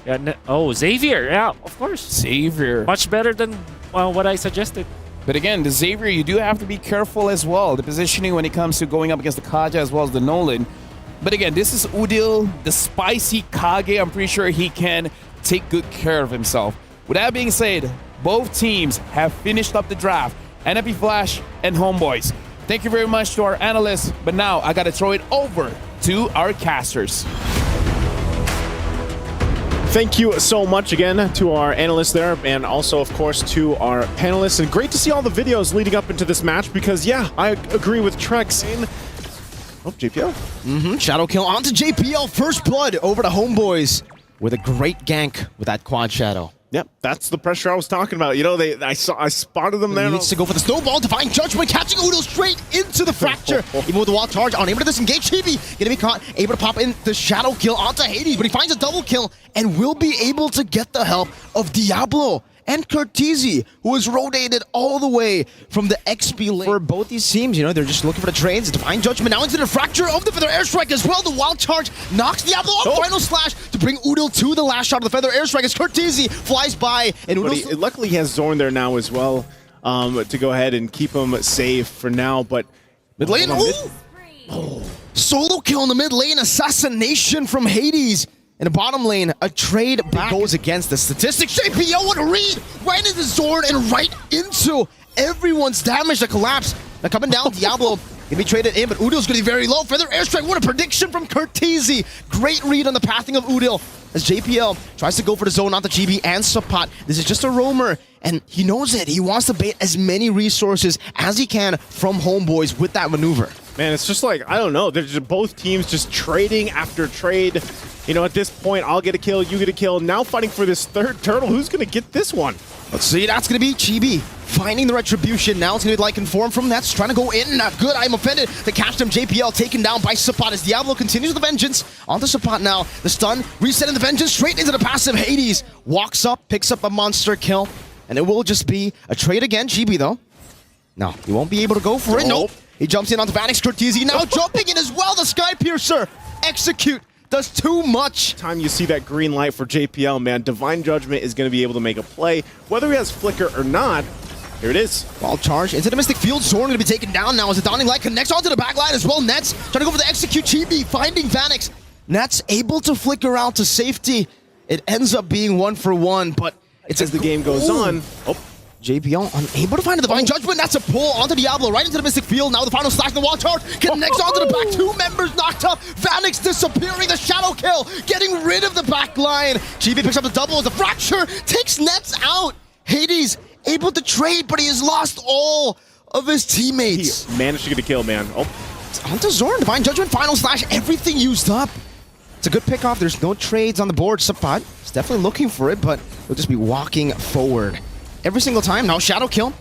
Yeah, oh, Xavier. Yeah, of course. Xavier. Much better than what I suggested. But again, the Xavier, you do have to be careful as well. The positioning when it comes to going up against the Kaja as well as the Nolan. But again, this is Udil, the spicy Kage. I'm pretty sure he can take good care of himself. With that being said, both teams have finished up the draft. NFP Flash and Homebois. Thank you very much to our analysts. But now I got to throw it over to our casters. Thank you so much again to our analysts there, and also, of course, to our panelists. And great to see all the videos leading up into this match because, yeah, I agree with Trex. Oh, JPL. Shadow kill onto JPL. First blood over to Homebois with a great gank with that quad shadow. Yep, that's the pressure I was talking about. You know, I spotted them there. He needs to go for the snowball. Divine Judgment catching Udo straight into the fracture. Even with the wild charge, unable to disengage. Chibi gonna be caught, able to pop in the shadow kill onto Hades, but he finds a double kill and will be able to get the help of Diablo and Curtizi, who is rotated all the way from the XP lane. For both these teams, you know, they're just looking for the trades. Divine Judgment now into the fracture of the Feather Airstrike as well. The wild charge knocks Diablo off. Final slash to bring Udil to the last shot of the Feather Airstrike as Curtizi flies by. And luckily he has Zorn there now as well to go ahead and keep him safe for now. But mid lane, solo kill in the mid lane, assassination from Hades. In the bottom lane, a trade back goes against the statistics. JPL, what a read! Right into Zorn and right into everyone's damage. The collapse. Now coming down, Diablo can be traded in, but Udil's going to be very low. Feather Airstrike, what a prediction from Curtizi. Great read on the pathing of Udil as JPL tries to go for the zone onto Chibi and Sapat. This is just a roamer, and he knows it. He wants to bait as many resources as he can from Homebois with that maneuver. Man, it's just like, I don't know. They're just both teams just trading after trade. You know, at this point, I'll get a kill, you get a kill. Now fighting for this third turtle. Who's going to get this one? Let's see. That's going to be Chibi finding the retribution. Now it's going to be like informed from Nets. Trying to go in. Not good. I'm offended to catch them. JPL taken down by Sapat as Diablo continues the vengeance. Onto Sapat now. The stun. Resetting the vengeance straight into the passive. Hades walks up, picks up a monster kill. And it will just be a trade again. Chibi, though. No, he won't be able to go for it. Nope. He jumps in onto Vanix. Curtizi now jumping in as well. The Sky Piercer. Execute. Does too much. Time you see that green light for JPL, man, Divine Judgment is going to be able to make a play. Whether he has Flicker or not, here it is. Wild charge into the Mystic Field. Zorn going to be taken down now as the Dawning Light connects onto the back line as well. Nets trying to go for the execute. Chibi finding Vanix. Nets able to flicker out to safety. It ends up being 1-for-1, but it's as the game goes on. Oh. JPL unable to find the Divine Judgment. That's a pull onto Diablo right into the Mystic Field. Now the final slash, the wall charge connects onto the back. Two members knocked up. Vanix disappearing. The shadow kill, getting rid of the back line. Chibi picks up the double as the fracture takes Nets out. Hades able to trade, but he has lost all of his teammates. He managed to get a kill, man. Oh, it's onto Zorn. Divine Judgment, final slash, everything used up. It's a good pickoff. There's no trades on the board. Sapat is definitely looking for it, but he'll just be walking forward every single time. Now shadow kill.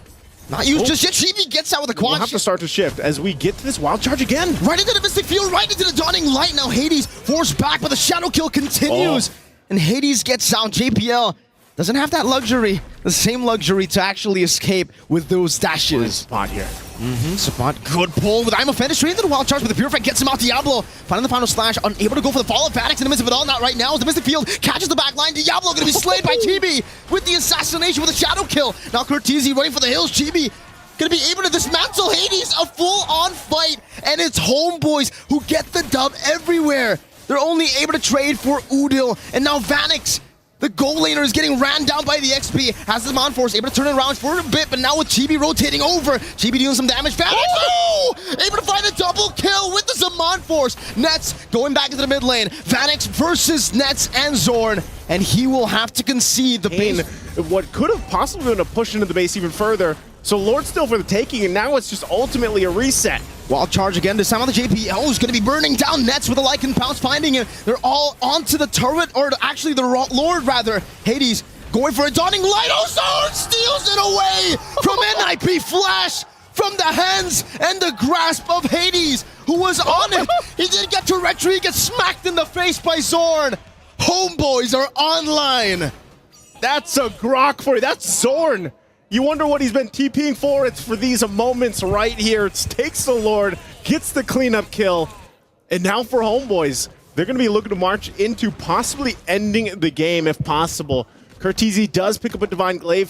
Not used just yet. Chibi gets out with a quad. We'll have to start to shift as we get to this wild charge again. Right into the Mystic Field, right into the Dawning Light. Now Hades forced back, but the shadow kill continues. And Hades gets out. JPL doesn't have that luxury, the same luxury to actually escape with those dashes. Nice spot here. Sapat, good pull with I'm offended straight into the wild charge, but the Purified gets him out. Diablo finding the final slash, unable to go for the follow-up. Vanix in the midst of it all, not right now. As the Mystic Field catches the back line. Diablo going to be slayed by Chibi with the assassination with a shadow kill. Now Curtizi running for the hills. Chibi going to be able to dismantle Hades. A full-on fight, and it's Homebois who get the dub everywhere. They're only able to trade for Udil, and now Vanix, the goal laner, is getting ran down by the XP. Has the Mon Force, able to turn it around for a bit, but now with Chibi rotating over. Chibi dealing some damage. Vanix, able to find a double kill with the Zaman Force. Nets going back into the mid lane. Vanix versus Nets and Zorn, and he will have to concede the base. What could have possibly been a push into the base even further. So Lord's still for the taking, and now it's just ultimately a reset. Wild charge again, this time on the JPL is going to be burning down Nets with a Lycan Pounce, finding it. They're all onto the turret, or actually the Lord rather. Hades going for a Dawning Light. Oh, Zorn steals it away from NIP Flash, from the hands and the grasp of Hades, who was on it. He didn't get to retreat, he gets smacked in the face by Zorn. Homebois are online. That's a grok for you. That's Zorn. You wonder what he's been TPing for? It's for these moments right here. It takes the Lord, gets the cleanup kill, and now for Homebois. they're going to be looking to march into possibly ending the game if possible. Curtizi does pick up a Divine Glaive.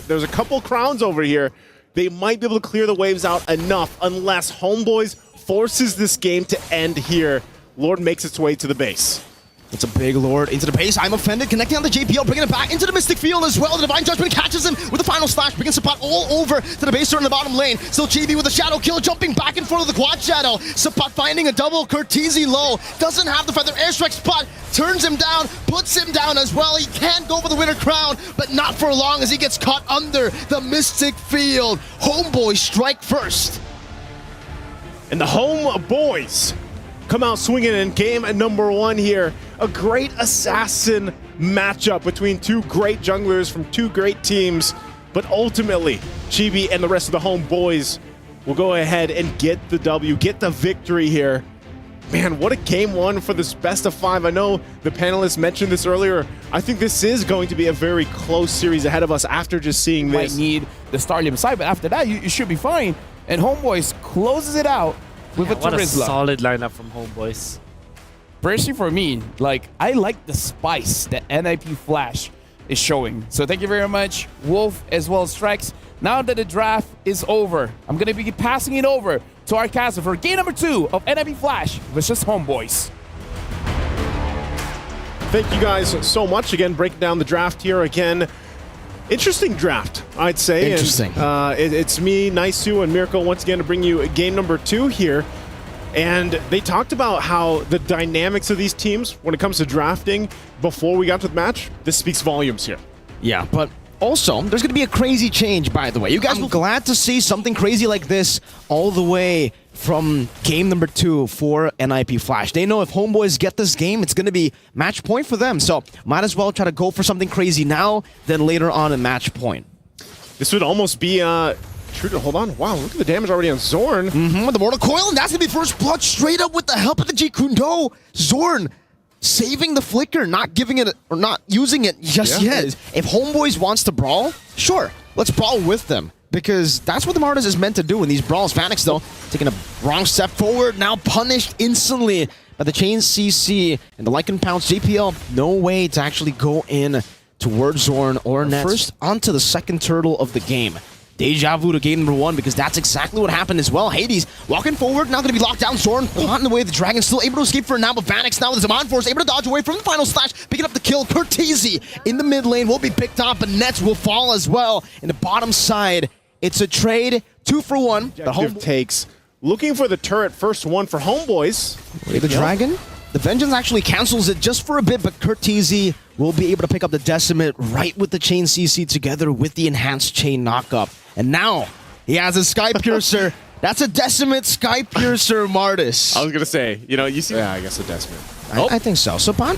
There's a couple crowns over here. They might be able to clear the waves out enough unless Homebois forces this game to end here. Lord makes its way to the base. It's a big Lord into the base. I'm offended. Connecting on the JPL, bringing it back into the Mystic Field as well. The Divine Judgment catches him with the final slash, bringing Sapat all over to the base in the bottom lane. Still GB with a Shadow Kill, jumping back in front of the Quad Shadow. Sapat finding a double. Curtizi low. Doesn't have the Feather Airstrike. Spot turns him down, puts him down as well. He can go for the Winter Crown, but not for long as he gets caught under the Mystic Field. Homebois strike first. And the Homebois come out swinging in game number 1 here. A great assassin matchup between two great junglers from two great teams. But ultimately, Chibi and the rest of the Homebois will go ahead and get the W, get the victory here. Man, what a game 1 for this best of 5. I know the panelists mentioned this earlier. I think this is going to be a very close series ahead of us after just seeing this. Might need the Starlium side, but after that, you should be fine. And Homebois closes it out with a What a Terizla. solid lineup from Homebois. Personally, for me, like, I like the spice that NIP Flash is showing. So thank you very much, Wolf, as well as Trex. Now that the draft is over, I'm going to be passing it over to our caster for game number 2 of NIP Flash versus Homebois. Thank you guys so much. Again, breaking down the draft here again. Interesting draft, I'd say. Interesting. And, it's me, Naisu, and Miracle once again to bring you game number 2 here. And they talked about how the dynamics of these teams when it comes to drafting before we got to the match, this speaks volumes here. Yeah, but also, there's going to be a crazy change, by the way. You guys will glad to see something crazy like this all the way from game number 2 for NIP Flash. They know if Homebois get this game, it's going to be match point for them. So might as well try to go for something crazy now than later on in match point. This would almost be true to hold on. Wow, look at the damage already on Zorn. With the Mortal Coil, and that's going to be first blood straight up with the help of the Jeet Kune Do. Zorn saving the flicker, not giving it or not using it just yet. If Homebois wants to brawl, sure, let's brawl with them. Because that's what the Martis is meant to do in these brawls. Vanix, though, taking a wrong step forward, now punished instantly by the Chain CC and the Lycan Pounce. JPL, no way to actually go in towards Zorn or Nets. First onto the second turtle of the game. Deja vu to game number 1 because that's exactly what happened as well. Hades walking forward, now going to be locked down. Zorn caught in the way of the Dragon, still able to escape for now, but Vanix now with his Zaman Force able to dodge away from the final slash, picking up the kill. Curtizi in the mid lane will be picked up, but Nets will fall as well. In the bottom side, it's a trade, 2 for 1. The Objective takes. Looking for the turret, first one for Homebois. The Dragon. The Vengeance actually cancels it just for a bit, but Curtizi will be able to pick up the Decimate right with the Chain CC together with the Enhanced Chain knockup. And now he has a Sky Piercer. That's a Decimate Sky Piercer, Martis. I was going to say, you see... Yeah, I guess a Decimate. I think so. Sapan,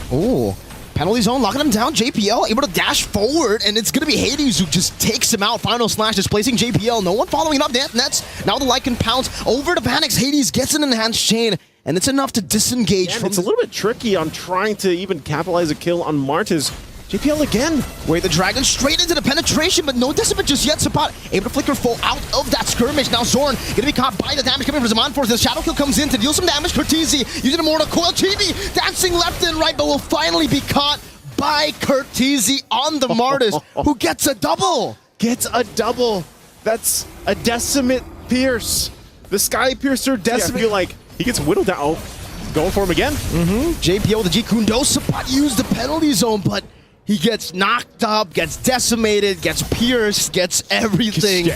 penalty zone, locking him down. JPL able to dash forward, and it's going to be Hades who just takes him out. Final slash displacing JPL. No one following up. Nets. Now the Lycan Pounce over to Vanix. Hades gets an Enhanced Chain, and it's enough to disengage from... It's a little bit tricky on trying to even capitalize a kill on Martis. JPL again. Wait, the Dragon straight into the penetration, but no Decimate just yet. Sapat able to flicker full out of that skirmish. Now Zorn gonna be caught by the damage coming from Zaman Force. The Shadow Kill comes in to deal some damage. Curtizi using a Mortal Coil. Chibi dancing left and right, but will finally be caught by Curtizi on the Martis, who gets a double. Gets a double. That's a Decimate Pierce. The Sky Piercer Decimate. I feel like he gets whittled down. Oh, going for him again. JPO with the Jeet Kune Do. Sapat used the penalty zone, but he gets knocked up, gets decimated, gets pierced, gets everything.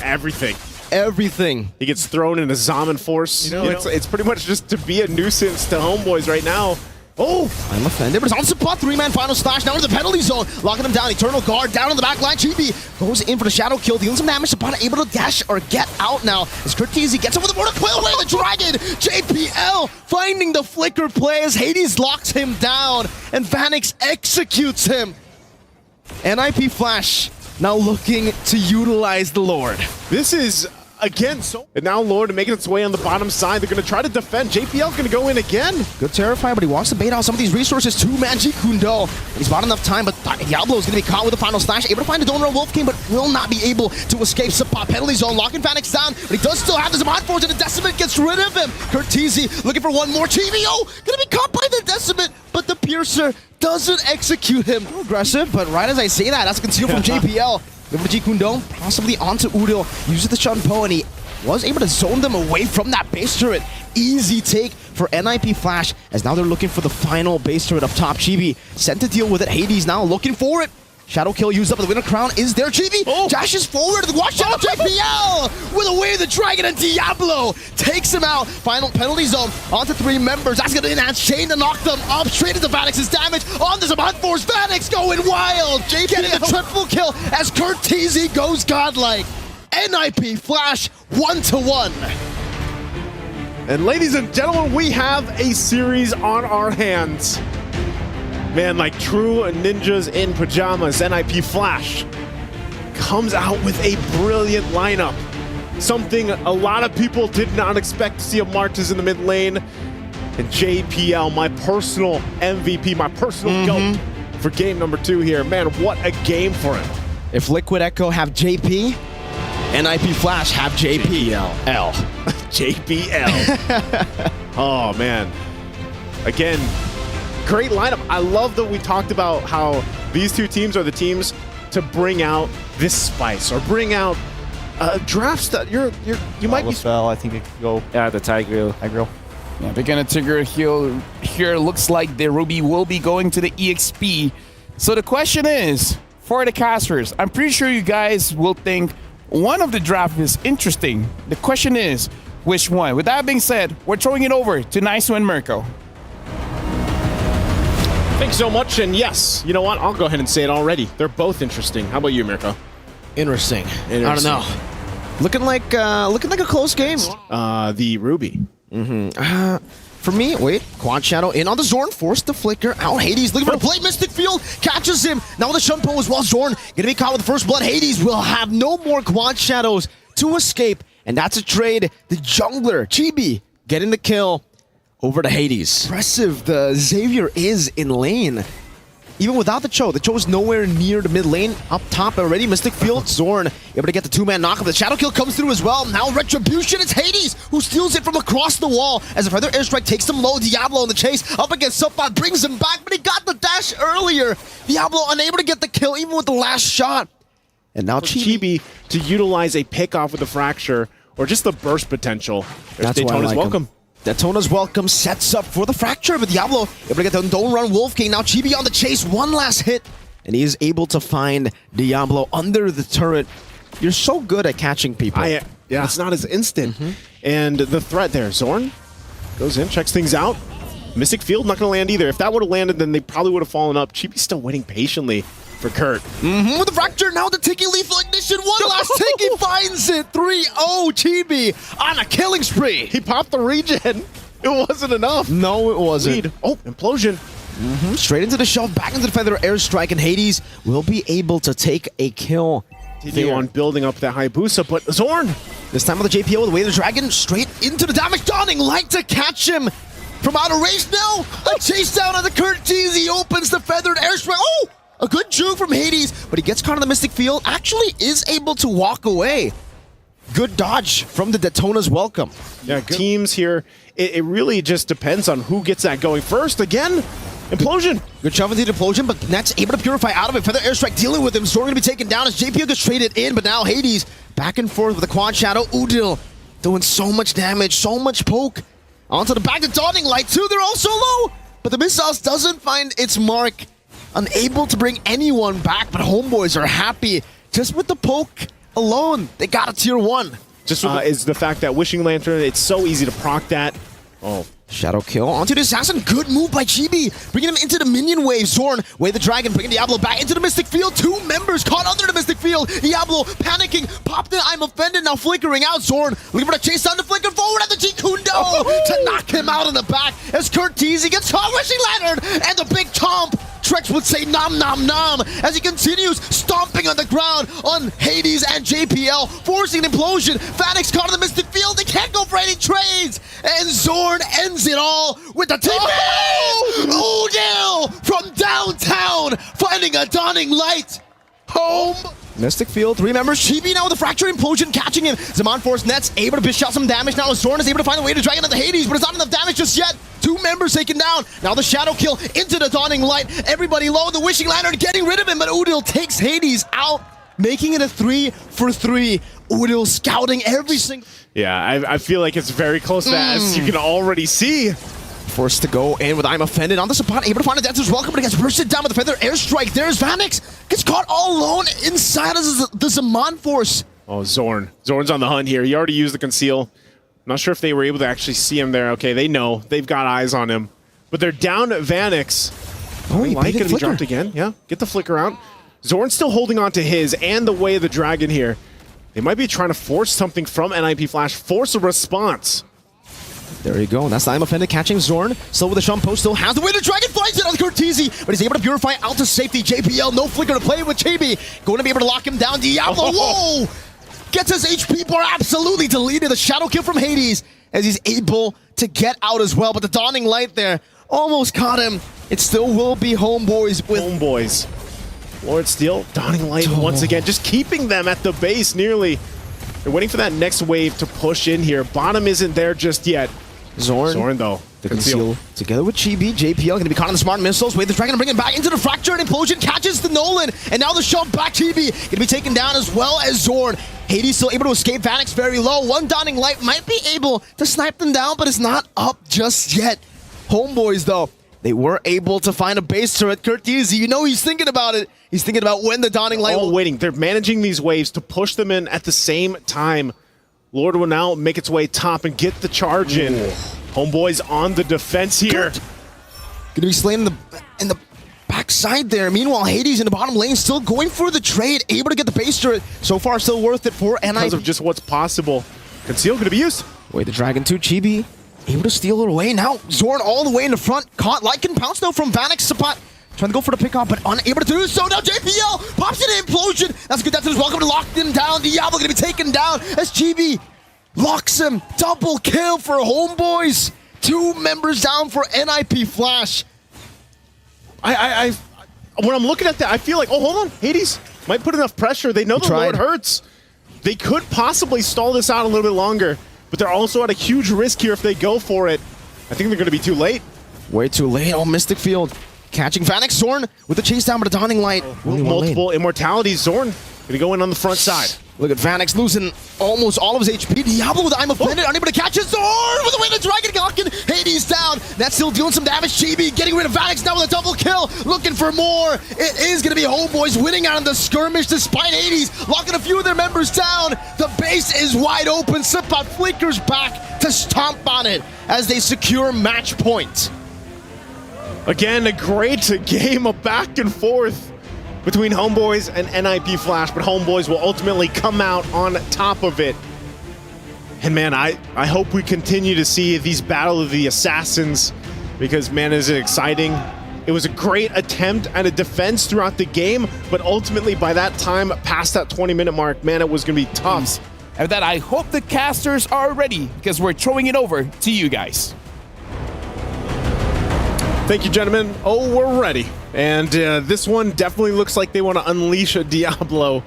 Everything. He gets thrown in a Zaman Force. It's pretty much just to be a nuisance to Homebois right now. Oh! I'm offended, but it's on Sapat. 3-man final slash down to the penalty zone. Locking him down. Eternal Guard down on the back line. Chibi goes in for the Shadow Kill, dealing some damage. Sapat able to dash or get out now. As Curtizi gets over the Mortal Coil away the Dragon. JPL finding the flicker play as Hades locks him down. And Vanix executes him. NIP Flash now looking to utilize the Lord. This is again. And now Lord making its way on the bottom side. They're going to try to defend. JPL going to go in again. Good Terrify, but he wants to bait out some of these resources. Two-man Jikundo. He's bought enough time, but Diablo is going to be caught with the final slash. Able to find a Donor Wolf King, but will not be able to escape. Support penalty zone. Locking Phoenix down, but he does still have this Mod Forge, and the Decimate gets rid of him. Curtizi looking for one more. TVO going to be caught by the Decimate, but the Piercer doesn't execute him. Aggressive, but right as I say that, that's a conceal from JPL. Over to Jikundo, possibly onto Udil. Uses the Shunpo, and he was able to zone them away from that base turret. Easy take for NIP Flash, as now they're looking for the final base turret up top. Chibi sent to deal with it. Hades now looking for it. Shadow kill used up, but the winner crown is there. Chibi dashes forward. Watch out, JPL with a Way of the Dragon, and Diablo takes him out. Final penalty zone onto 3 members. That's going to enhance Chain to knock them up straight into Vanix's damage. On this Mod Force, Vanix going wild. Getting the triple kill as Curtizi goes godlike. NIP Flash 1-1. And ladies and gentlemen, we have a series on our hands. Man, like true ninjas in pajamas, NIP Flash comes out with a brilliant lineup. Something a lot of people did not expect to see of Martez in the mid lane. And JPL, my personal MVP, my personal GOAT for game number 2 here. Man, what a game for him. If Liquid Echo have JP, NIP Flash have JPL. JPL. Oh, man. Again, great lineup. I love that we talked about how these two teams are the teams to bring out this spice or bring out drafts that you might be. I think it could go. Yeah, the Tigreal. Yeah, they're gonna Tigreal here. Looks like the Ruby will be going to the EXP. So the question is, for the casters, I'm pretty sure you guys will think one of the draft is interesting. The question is, which one? With that being said, we're throwing it over to Nice and Mirko. Thanks so much, and yes, you know what? I'll go ahead and say it already. They're both interesting. How about you, Mirko? Interesting. I don't know. Looking like a close game. The Ruby. For me, wait, Quad Shadow in on the Zorn, forced the flicker out. Hades looking for the play. Mystic Field catches him. Now with the Shunpo as well. Zorn gonna be caught with the first blood. Hades will have no more Quad Shadows to escape, and that's a trade. The jungler Chibi getting the kill over to Hades. Impressive. The Xavier is in lane. Even without the Cho is nowhere near the mid lane. Up top already, Mystic Field. Zorn able to get the 2-man knockup. The Shadow kill comes through as well. Now Retribution, it's Hades who steals it from across the wall as a Feather Airstrike takes him low. Diablo in the chase up against Subfat, brings him back, but he got the dash earlier. Diablo unable to get the kill even with the last shot. And now Chibi to utilize a pick-off with the Fracture or just the burst potential. That's Daytona's welcome. Daytona's welcome sets up for the Fracture, but Diablo able to get the Don't Run Wolf King. Now Chibi on the chase, one last hit, and he is able to find Diablo under the turret. You're so good at catching people. Yeah, it's not as instant. And the threat there, Zorn goes in, checks things out. Mystic Field not going to land either. If that would have landed, then they probably would have fallen up. Chibi's still waiting patiently for Kurt. With the Fracture, now the Tiki Lethal Ignition. One last tick, he finds it. 3-0 Chibi on a killing spree. He popped the regen. It wasn't enough. No, it wasn't. Lead. Oh, Implosion. Straight into the shove, back into the Feather Airstrike, and Hades will be able to take a kill. Continue on building up that Hayabusa, but Zorn. This time with the JPO with the Way of the Dragon, straight into the damage. Dawning Light to catch him from out of range. No, a chase down on the Curtiz. He opens the Feathered Airstrike. Oh! A good juke from Hades, but he gets caught in the Mystic Field. Actually is able to walk away. Good dodge from the Daytona's welcome. Yeah, teams here, it really just depends on who gets that going first. Again, Implosion. Good shove into the Implosion, but Net's able to purify out of it. Feather Airstrike dealing with him. Zorn going to be taken down as JPO gets traded in, but now Hades back and forth with the Quad Shadow. Udil doing so much damage, so much poke. Onto the back of Dawning Light too. They're all so low, but the missiles doesn't find its mark. Unable to bring anyone back, but Homeboys are happy just with the poke alone. They got a tier 1. Just is the fact that Wishing Lantern, it's so easy to proc that. Oh. Shadow kill onto the Assassin. Good move by Chibi. Bringing him into the minion wave. Zorn, Way the Dragon, bringing Diablo back into the Mystic Field. 2 members caught under the Mystic Field. Diablo panicking. Popped the I'm Offended, now flickering out. Zorn looking for the chase down to flicker forward at the Jikundo to knock him out in the back as Curtiz gets caught. Wishing Lantern and the big Tomp Trex would say nom nom nom as he continues stomping on the ground on Hades and JPL, forcing an implosion. Vanix caught in the mystic field. They can't go for any trades. And Zorn ends it all with the TP! Udil from downtown finding a dawning light. Home. Mystic Field, 3 members. Chibi now with a fractured implosion catching him. Zaman Force Nets able to dish out some damage. Now Zorn is able to find a way to drag into the Hades, but it's not enough damage just yet. 2 members taken down. Now the Shadow Kill into the Dawning Light. Everybody low. The Wishing Lantern getting rid of him, but Udil takes Hades out, making it a 3 for 3. Udil scouting every single... Yeah, I feel like it's very close to that, as you can already see. Forced to go in with I'm Offended on the spot, able to find a Dancer's Welcome, but it gets bursted down with the Feather Airstrike. There's Vanix, gets caught all alone inside of the Zaman Force. Oh, Zorn. Zorn's on the hunt here. He already used the conceal. I'm not sure if they were able to actually see him there. Okay, they know. They've got eyes on him. But they're down Vanix. Oh, Light gonna be dropped again. Yeah, get the flicker out. Zorn's still holding on to his and the Way of the Dragon here. They might be trying to force something from NIP Flash, force a response. There you go. That's the I'm Offended catching Zorn. Still with the Shump Post, still has the Way to Dragon, finds it on Cortese, but he's able to purify out to safety. JPL, no flicker to play with Chibi. Going to be able to lock him down. Diablo, whoa! Gets his HP bar absolutely deleted. The Shadow Kill from Hades as he's able to get out as well. But the Dawning Light there almost caught him. It still will be Homeboys with... Homeboys. Lord Steel, Dawning Light once again, just keeping them at the base nearly. They're waiting for that next wave to push in here. Bottom isn't there just yet. Zorn though. The conceal together with Chibi. JPL going to be caught on the smart missiles. Wait, the Dragon to bring him back into the fracture and implosion. Catches the Nolan. And now the shove back. Chibi going to be taken down as well as Zorn. Hades still able to escape. Vanix very low. One Dawning Light might be able to snipe them down, but it's not up just yet. Homeboys though, they were able to find a base turret. Cortese, you know he's thinking about it. He's thinking about when the Dawning Light will... waiting. They're managing these waves to push them in at the same time. Lord will now make its way top and get the charge in. Homeboys on the defense here. Gonna be slain in the backside there. Meanwhile, Hades in the bottom lane still going for the trade, able to get the base turret. So far, still worth it for NIP. Because of just what's possible. Conceal gonna be used. Wait, the Dragon 2, Chibi able to steal it away. Now Zorn all the way in the front, caught. Lycan pounce though from Vanix Sapat. Trying to go for the pickup, but unable to do so. Now JPL pops in an implosion. That's good. That's his welcome to lock him down. Diablo gonna be taken down as Chibi locks him. Double kill for Homeboys. 2 members down for NIP Flash. When I'm looking at that, I feel like, oh, hold on. Hades might put enough pressure. They know the Lord hurts. They could possibly stall this out a little bit longer, but they're also at a huge risk here if they go for it. I think they're going to be too late. Way too late. Oh, Mystic Field catching Vanix. Zorn with the chase down, but a Dawning Light. Multiple immortalities. Zorn going to go in on the front side. Look at Vanix losing almost all of his HP. Diablo with I'm Offended, unable to catch it. Zorn with the Way to Dragon knocking Hades down. That's still dealing some damage. Chibi getting rid of Vanix now with a double kill. Looking for more. It is going to be Homeboys winning out of the skirmish despite Hades locking a few of their members down. The base is wide open. Sipat flickers back to stomp on it as they secure match point. Again, a great game of back and forth between Homeboys and NIP Flash, but Homeboys will ultimately come out on top of it. And man, I hope we continue to see these Battle of the Assassins, because man, is it exciting. It was a great attempt at a defense throughout the game, but ultimately by that time, past that 20-minute mark, man, it was going to be tough. And with that, I hope the casters are ready, because we're throwing it over to you guys. Thank you, gentlemen. Oh, we're ready. And this one definitely looks like they want to unleash a Diablo.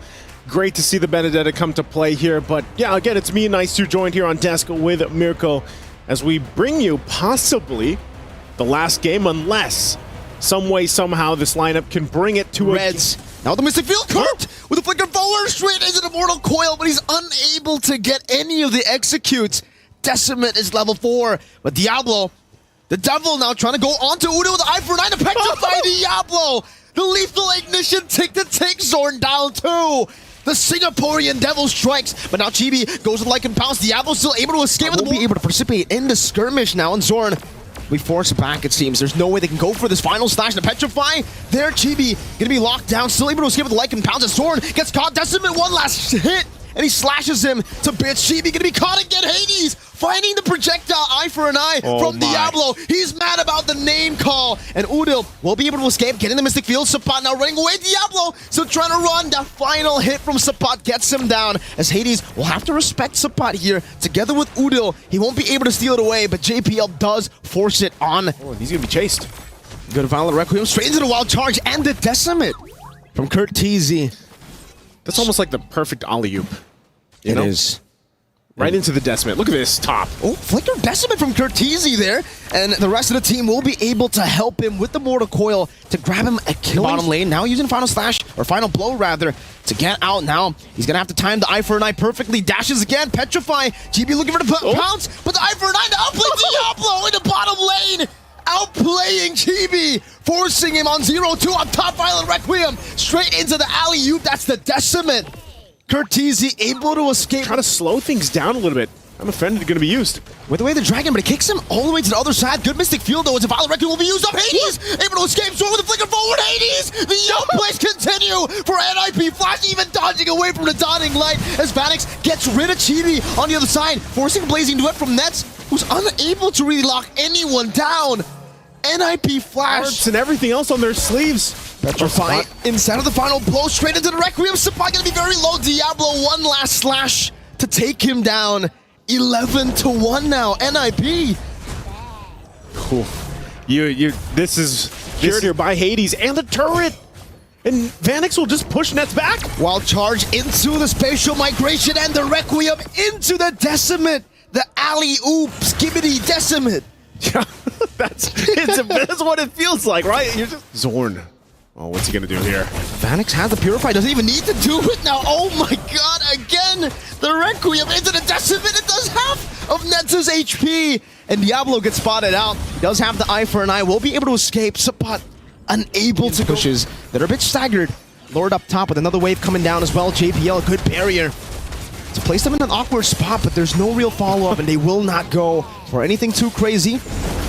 Great to see the Benedetta come to play here. But yeah, again, it's me and Nice2 joined here on desk with Mirko as we bring you possibly the last game, unless some way, somehow, this lineup can bring it to Reds. Now the Mystic Field, Kurt with a flicker forward straight into the Mortal Coil, but he's unable to get any of the executes. Decimate is level 4, but Diablo, the Devil now trying to go onto Udo with the Eye for 9 to petrify Diablo. The lethal ignition tick to take Zorn down too. The Singaporean Devil strikes, but now Chibi goes with Lycan Pounce. Diablo still able to escape with the be able to participate in the skirmish now, and Zorn, we force back, it seems. There's no way they can go for this final slash to petrify. There, Chibi gonna be locked down, still able to escape with the Lycan Pounce as Zorn gets caught. Decimate one last hit, and he slashes him to bits. Chibi gonna be caught again. Hades finding the projectile eye for an eye from Diablo. He's mad about the name call, and Udil will be able to escape, getting the Mystic Field. Sapat now running away. Diablo still trying to run. That final hit from Sapat gets him down, as Hades will have to respect Sapat here. Together with Udil, he won't be able to steal it away, but JPL does force it on. Oh, he's gonna be chased. Good Violent Requiem straight into the wild charge and the Decimate from Kurt TZ. That's almost like the perfect alley-oop. It is. Right into the Decimate. Look at this top. Oh, Flicker Decimate from Kurt TZ there. And the rest of the team will be able to help him with the Mortal Coil to grab him a kill bottom lane. Now using Final Slash, or Final Blow rather, to get out now. He's going to have to time the Eye for an Eye perfectly. Dashes again, Petrify. GB looking for the pounce, but the Eye for an Eye to outplay Diablo in the bottom lane. Outplaying Chibi, forcing him on 0-2 on top. Violent Requiem straight into the alley-oop. That's the Decimate. Kurt TZ able to escape. Trying to slow things down a little bit. I'm offended going to be used. With the way the Dragon, but it kicks him all the way to the other side. Good Mystic Field though, as a Violent Requiem will be used up. Hades able to escape. Sword with the flicker forward. Hades! The outplays continue for NIP. Flash even dodging away from the dawning light as Vanix gets rid of Chibi on the other side, forcing Blazing Duet from Nets, who's unable to really lock anyone down. NIP Flash. Arts and everything else on their sleeves. Petrify instead of the Final Blow straight into the Requiem. Supply gonna be very low. Diablo one last slash to take him down. 11-1 now. NIP. Cool. This is secured here by Hades and the turret. And Vanix will just push Nets back. Wild charge into the spatial migration and the Requiem into the Decimate. The alley-oop skibbity Decimate. Yeah, that's what it feels like, right? You're just Zorn. Oh, what's he gonna do here? Vanix has the Purify, doesn't even need to do it now. Oh my god, again! The Requiem into the Decimate, it does half of Nets' HP! And Diablo gets spotted out. Does have the Eye for an Eye, will be able to escape. Sapat unable to pushes that are a bit staggered. Lord up top with another wave coming down as well. JPL, a good barrier to place them in an awkward spot, but there's no real follow-up and they will not go for anything too crazy.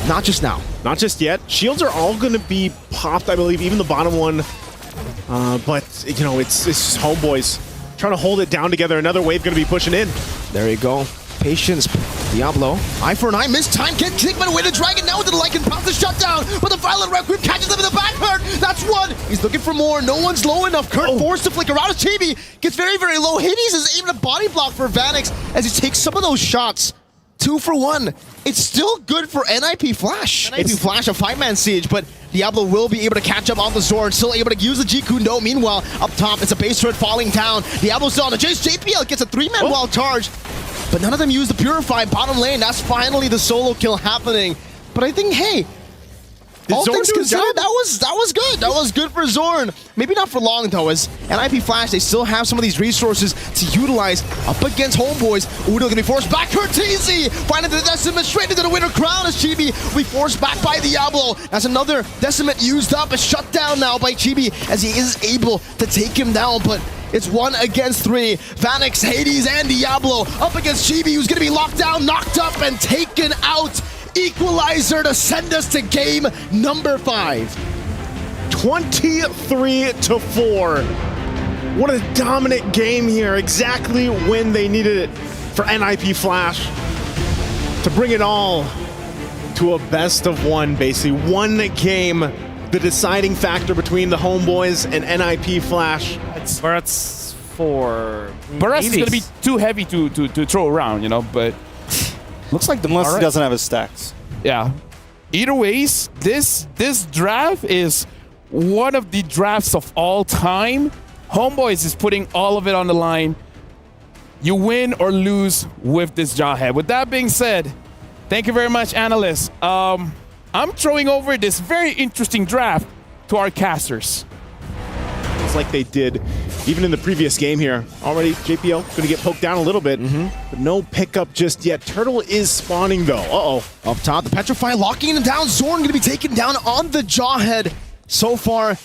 Not just now. Not just yet. Shields are all going to be popped, I believe, even the bottom one. But, you know, it's just Homeboys trying to hold it down together. Another wave going to be pushing in. There you go. Patience. Diablo. Eye for an Eye. Missed time. Get kicked by the way to Dragon. Now with the Lycan pounce the shutdown. But the Violent Requiem catches him in the back hurt. That's one. He's looking for more. No one's low enough. Kurt forced to flicker out of Chibi. Gets very, very low. Hades is even a body block for Vanix as he takes some of those shots. 2 for 1. It's still good for NIP Flash. NIP Flash, a 5-man siege, but Diablo will be able to catch up on the Zorn, still able to use the G-Kundo. Meanwhile, up top, it's a base turret falling down. Diablo's still on the chase. JPL gets a 3-man wild charge, but none of them use the Purify bottom lane. That's finally the solo kill happening. But I think, hey, all things considered, that was good. That was good for Zorn. Maybe not for long, though, as NIP Flash, they still have some of these resources to utilize up against Homeboys. Udil gonna be forced back. Kurt TZ finding the Decimate straight into the Winter Crown as Chibi will be forced back by Diablo. That's another Decimate used up. It's shut down now by Chibi as he is able to take him down, but it's 1 against 3. Vanix, Hades, and Diablo up against Chibi, who's gonna be locked down, knocked up, and taken out. Equalizer to send us to game number 5. 23-4. What a dominant game here. Exactly when they needed it for NIP Flash to bring it all to a best of 1, basically. One game, the deciding factor between the Homeboys and NIP Flash. Barrett's for Barrett's is going to be too heavy to throw around, you know, but looks like the Unless he doesn't have his stacks. Yeah. Either ways, this draft is one of the drafts of all time. Homeboys is putting all of it on the line. You win or lose with this Jawhead. With that being said, thank you very much, analysts. I'm throwing over this very interesting draft to our casters. It's like they did even in the previous game here. Already JPL going to get poked down a little bit, but no pickup just yet. Turtle is spawning though. Uh-oh. Up top, the Petrify locking him down. Zorn going to be taken down on the Jawhead. So far,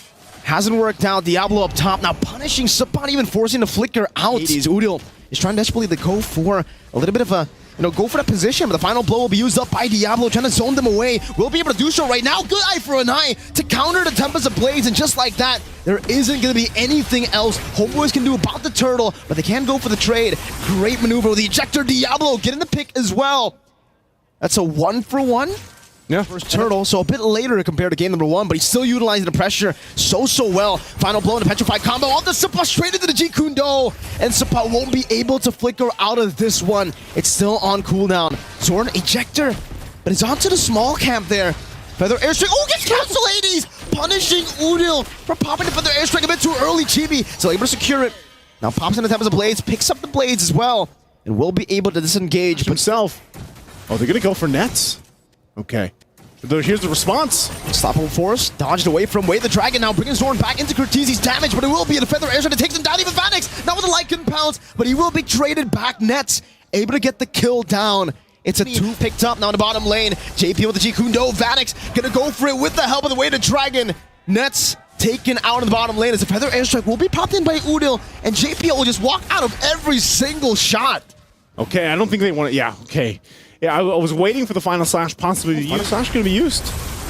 hasn't worked out. Diablo up top now punishing Sapat, even forcing the flicker out. Hades, Udil is trying desperately to go for a little bit of a go for that position, but the final blow will be used up by Diablo, trying to zone them away. We'll be able to do so right now. Good eye for an eye to counter the Tempest of Blades, and just like that, there isn't going to be anything else Homeboys can do about the turtle, but they can go for the trade. Great maneuver with the ejector. Diablo getting the pick as well. That's a 1-for-1. Yeah. First turtle, so a bit later compared to game number 1, but he's still utilizing the pressure so well. Final blow in the petrified combo on the Sapa straight into the Jikundo, and Sapa won't be able to flicker out of this one. It's still on cooldown. Zorn ejector, but he's onto the small camp there. Feather airstrike. Oh, gets cancel, ladies! Punishing Udil for popping the Feather airstrike a bit too early. Chibi still able to secure it. Now pops in the Tempest of Blades, picks up the Blades as well, and will be able to disengage himself. Oh, they're gonna go for nets. Okay. Here's the response. Unstoppable Force, dodged away from Way the Dragon, now bringing Zorn back into Cortese's damage, but it will be a Feather airstrike that takes him down. Even Vanix, not with the Lycan pounce, but he will be traded back. Nets, able to get the kill down. It's a 2 picked up now in the bottom lane. JP with the Jikundo, Vanix gonna go for it with the help of the Way the Dragon. Nets taken out in the bottom lane as the Feather airstrike will be popped in by Udil, and JP will just walk out of every single shot. Okay, I don't think they want to, yeah, okay. Yeah, I was waiting for the final slash possibly to use. Slash going to be used.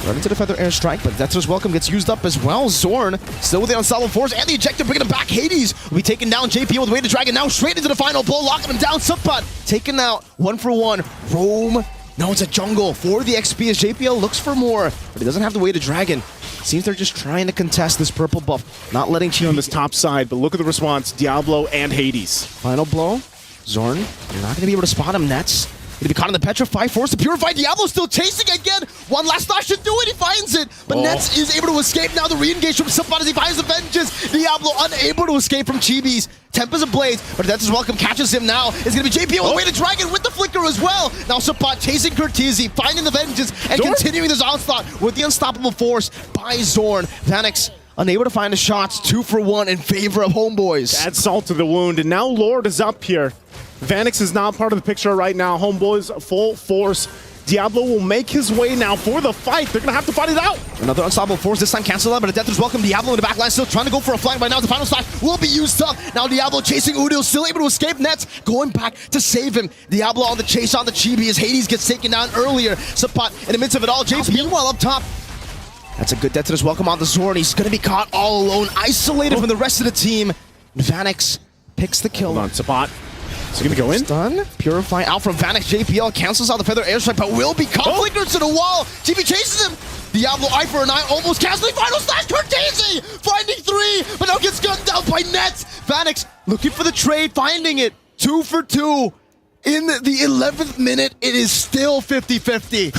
Right into the Feather airstrike, but Death's Welcome gets used up as well. Zorn still with the Unstoppable Force and the ejector bringing him back. Hades will be taking down JP with Way the Dragon now straight into the final blow, locking him down. Subpot taken out 1-for-1. Roam. Now it's a jungle for the XP as JPL looks for more, but he doesn't have the Way the Dragon. Seems they're just trying to contest this purple buff, not letting Chibi on this top side, but look at the response. Diablo and Hades. Final blow. Zorn, you're not going to be able to spot him. Nets going to be caught in the Petrified Force. The Purified Diablo still chasing again. One last slash should do it. He finds it. But Nets is able to escape now. The re-engage from Subpot as he finds the Vengeance. Diablo unable to escape from Chibi's Tempest of Blades. But Death's Welcome catches him now. It's going to be JP with Way the Dragon with the Flicker as well. Now Subpot chasing Cortese, finding the Vengeance, and Zorn continuing this onslaught with the Unstoppable Force by Zorn. Vanix unable to find the shots. 2-for-1 in favor of Homeboys. Add salt to the wound, and now Lord is up here. Vanix is not part of the picture right now. Homeboys full force. Diablo will make his way now for the fight. They're going to have to fight it out. Another Unstoppable Force, this time cancel out, but a Death's Welcome. Diablo in the back line still trying to go for a flank, but now the final slash will be used up. Now Diablo chasing Udil, still able to escape. Nets going back to save him. Diablo on the chase on the Chibi as Hades gets taken down earlier. Subpot in the midst of it all. JP meanwhile up top. That's a good Death's Welcome on the Zorn. He's going to be caught all alone, isolated from the rest of the team. Vanix picks the kill. Hold on, Subpot. Is he going to go in? Stun. Purify out from Vanix. JPL cancels out the Feather airstrike, but will be caught. Flickers to the wall. GB chases him. Diablo eye for an eye, almost canceling. Final slash. Cortese finding 3, but now gets gunned down by Nets. Vanix looking for the trade, finding it. 2-for-2. In the 11th minute, it is still 50-50.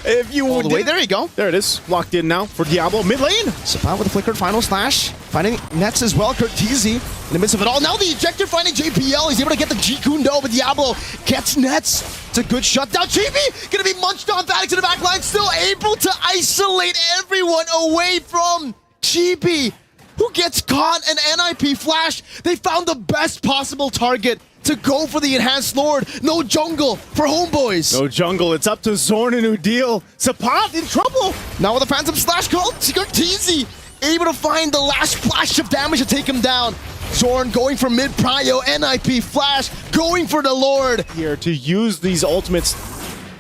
If you all the way, there you go. There it is. Locked in now for Diablo. Mid lane. Sapa with a flickered final slash. Finding Nets as well. Cortese in the midst of it all. Now the ejector finding JPL. He's able to get the Jikundo, but Diablo gets Nets. It's a good shutdown. Chibi gonna be munched on. Vanix in the back line. Still able to isolate everyone away from Chibi, who gets caught an NIP flash. They found the best possible target to go for the Enhanced Lord. No jungle for Homeboys. No jungle. It's up to Zorn and Udil. Subpot in trouble. Now with a Phantom Slash called, Cortese able to find the last flash of damage to take him down. Zorn going for mid-prio, NIP flash, going for the Lord. Here to use these ultimates.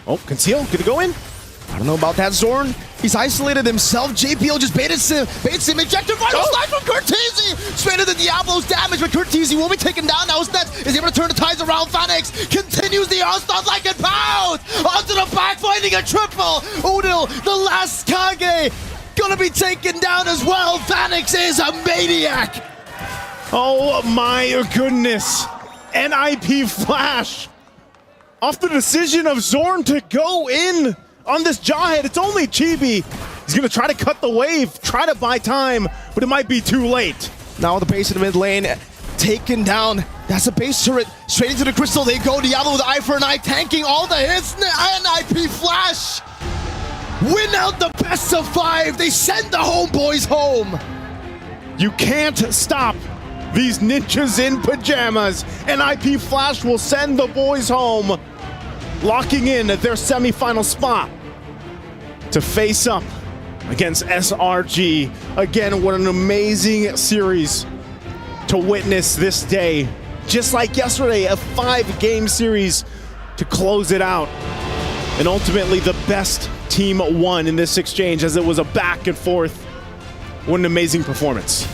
Oh, Conceal, gonna go in? I don't know about that, Zorn. He's isolated himself. JPL just baits him. Ejector final slide from Cortese. Straight into Diablo's damage, but Cortese will be taken down now. Nets is able to turn the tides around. Vanix continues the onslaught like a pound. Onto the back, finding a triple. Udil, the last Kage, gonna be taken down as well. Vanix is a maniac. Oh my goodness. NIP flash. Off the decision of Zorn to go in on this Jawhead. It's only Chibi. He's going to try to cut the wave, try to buy time, but it might be too late. Now the base in the mid lane taken down. That's a base turret. Straight into the crystal they go. Diablo with eye for an eye, tanking all the hits. NIP flash. Win out the best of 5. They send the Homeboys home. You can't stop these ninjas in pajamas. NIP flash will send the boys home, locking in their semifinal spot to face up against SRG. Again, what an amazing series to witness this day just like yesterday, a 5-game series to close it out. And ultimately, the best team won in this exchange as it was a back and forth. What an amazing performance.